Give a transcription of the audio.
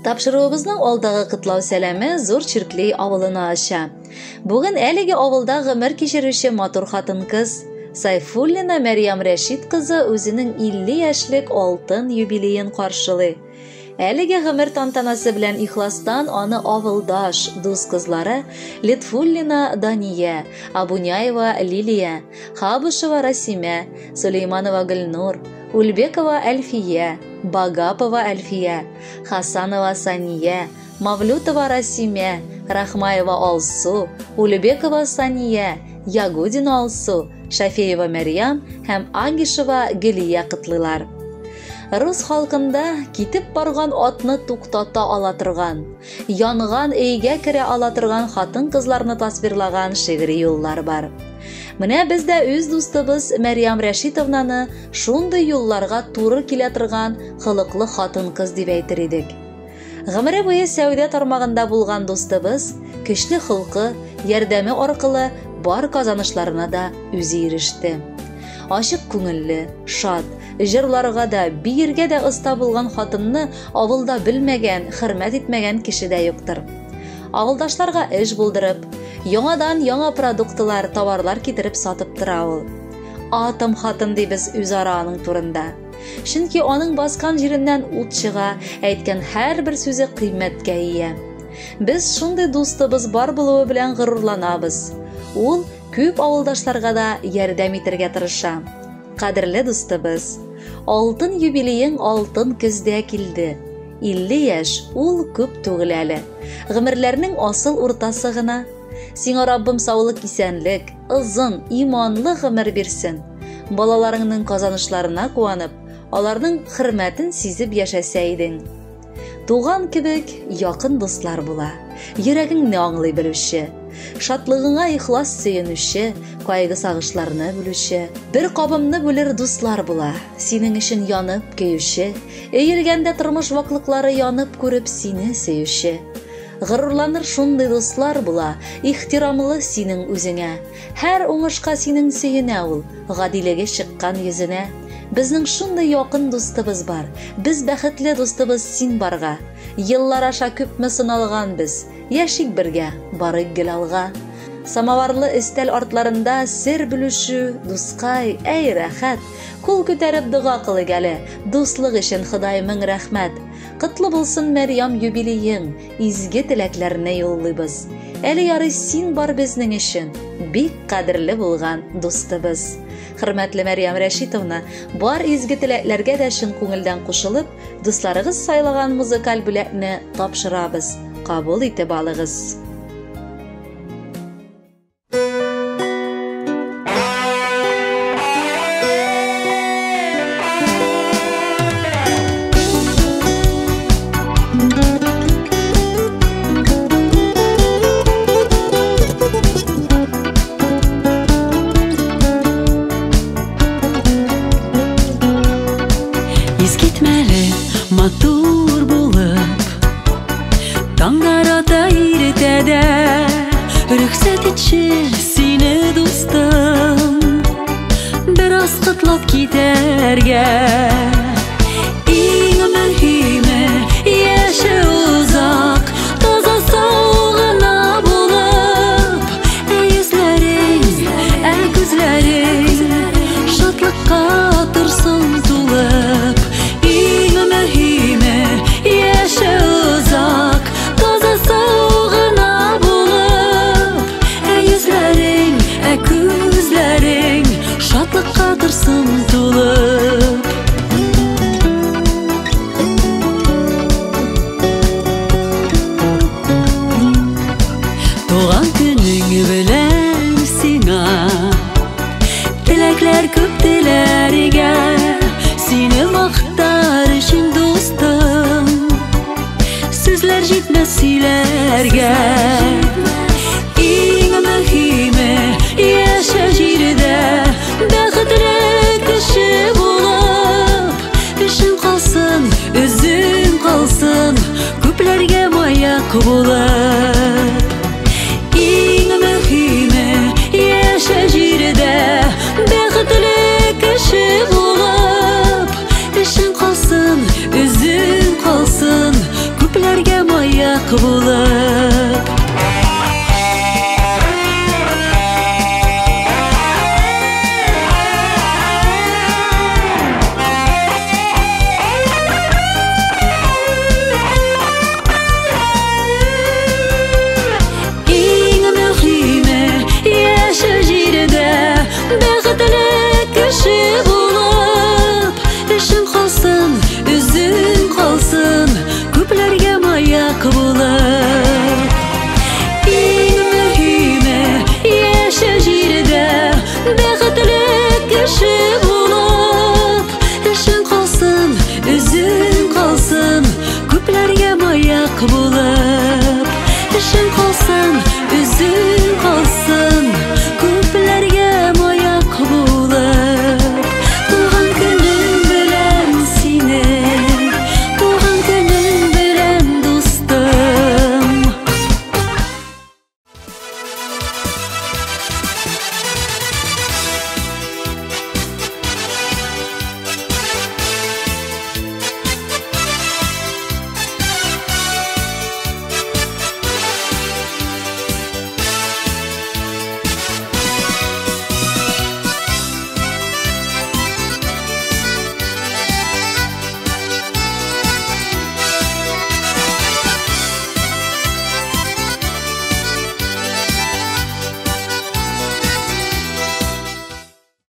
Тапшыруыбызның алдагы кытлау сәламе зур Чиркли авылына аша. Бүген әлеге авылда гомер кичерүче матур хатын-кыз Сайфуллина Мәрьям Рәшит кызы үзенең 50 яшьлек алтын юбилеен каршылый. Әлеге гомер тантанасы белән ихластан аны авылдаш, дус кызлары Литфуллина Дания, Абуняева Лилия, Хабышева Расимә, Сулейманова Гөлнур, Ульбекова Әлфия, Багапова Әлфия, Хасанова Сания, Мавлютова Расимә, Рахмаева Алсу, Ульбекова Сания, Ягудина Алсу, Шафеева Мәрьям һәм Агишева Гөлия кытлылар. Рус халкында китеп барган атны туктата ала торган, янган өйгә керә ала торган хатын-кызларны тасвирлаган шигъри юллар бар. Менә без дә үз дустыбыз Мәрьям Рәшитовнаны шундый юлларга туры килә торган хылыклы хатын-кыз дип әйтер идек. Гомере буе сәүдә тармагында булган дустыбыз көчле хылкы, ярдәме аркылы бар казанышларына да үзе иреште. Ачык күңелле, шат, җырларга да, биергә дә оста булган хатынны авылда белмәгән, хөрмәт итмәгән кеше дә юктыр. Авылдашларга эш булдырып, яңадан яңа продуктлар, товарлар китереп сатып тора ул. Атым хатын дибез үзара аның турында. Чөнки аның баскан җиреннән ут чыга, әйткән һәрбер сүзе кыйммәткә ия. Без шундый дустыбыз бар булуы белән горурланабыз. Ул күп авылдашларга да ярдәм итәргә тырыша. Кадерле дустыбыз, алтын юбилеең алтын көздә килде. 50 яшь ул күп түгел әле. Гомерләрнең асыл уртасы гына. Сиңа Раббым саулык, исәнлек, озын, иманлы гомер бирсен. Балаларыңның казанышларына куанып, аларның хөрмәтен сизеп яшәсә идең. Туган кебек якын дуслар була. Йөрәгеңне аңлый белүче, шатлыгыңа ихлас сөенүче, кайгы сагышларны бүлүче, бер кабымны бүлер дуслар була. Синең өчен янып көюче, өелгәндә тормыш ваклыклары янып күреп сине сөюче. Горурланыр шундый дуслар була, ихтирамлы синең үзеңә. Һәр уңышка синең сөенә ул, гадилеге чыккан йөзенә. Безнең шундый якын дустыбыз бар. Без бәхетле дустыбыз син барга. Еллар аша күпме сыналган без. Яшик бергә, барык гел алга. Самаварлы өстәл артларында сер бүлешү, дускай, әй рәхәт. Кул күтәреп дуга кылык әле, дуслык өчен Ходай мең рәхмәт. Кытлы булсын Мәрьям юбилеең, изге теләкләрне юллыйбыз. Әле ярый син бар безнең өчен, бик кадерле булган дустыбыз. Хөрмәтле Мәрьям Рәшитовна, бар изге теләкләргә дә чын күңелдән кушылып, дусларыгыз сайлаган музыкаль бүләкне тапшырабыз. Кабул итеп алыгыз. Матур булып, таңдарата иретәдә, рөхсәт итче сине дустым, бераз кытлап китәргә. Иң мөһиме яше узак, таза сау гына булып, йөзләрең, күзләрең шатлыкка торсын тулып. Катырсын тулып. Туган көнең белән сиңа теләкләр күп теләргә, сине мактар өчен дустым, сүзләр җитмәс сөйләргә. Иң мөһиме яшә җирдә, бәхетле кеше булып, өчен калсын, үзең калсын, күпләргә маяк булып.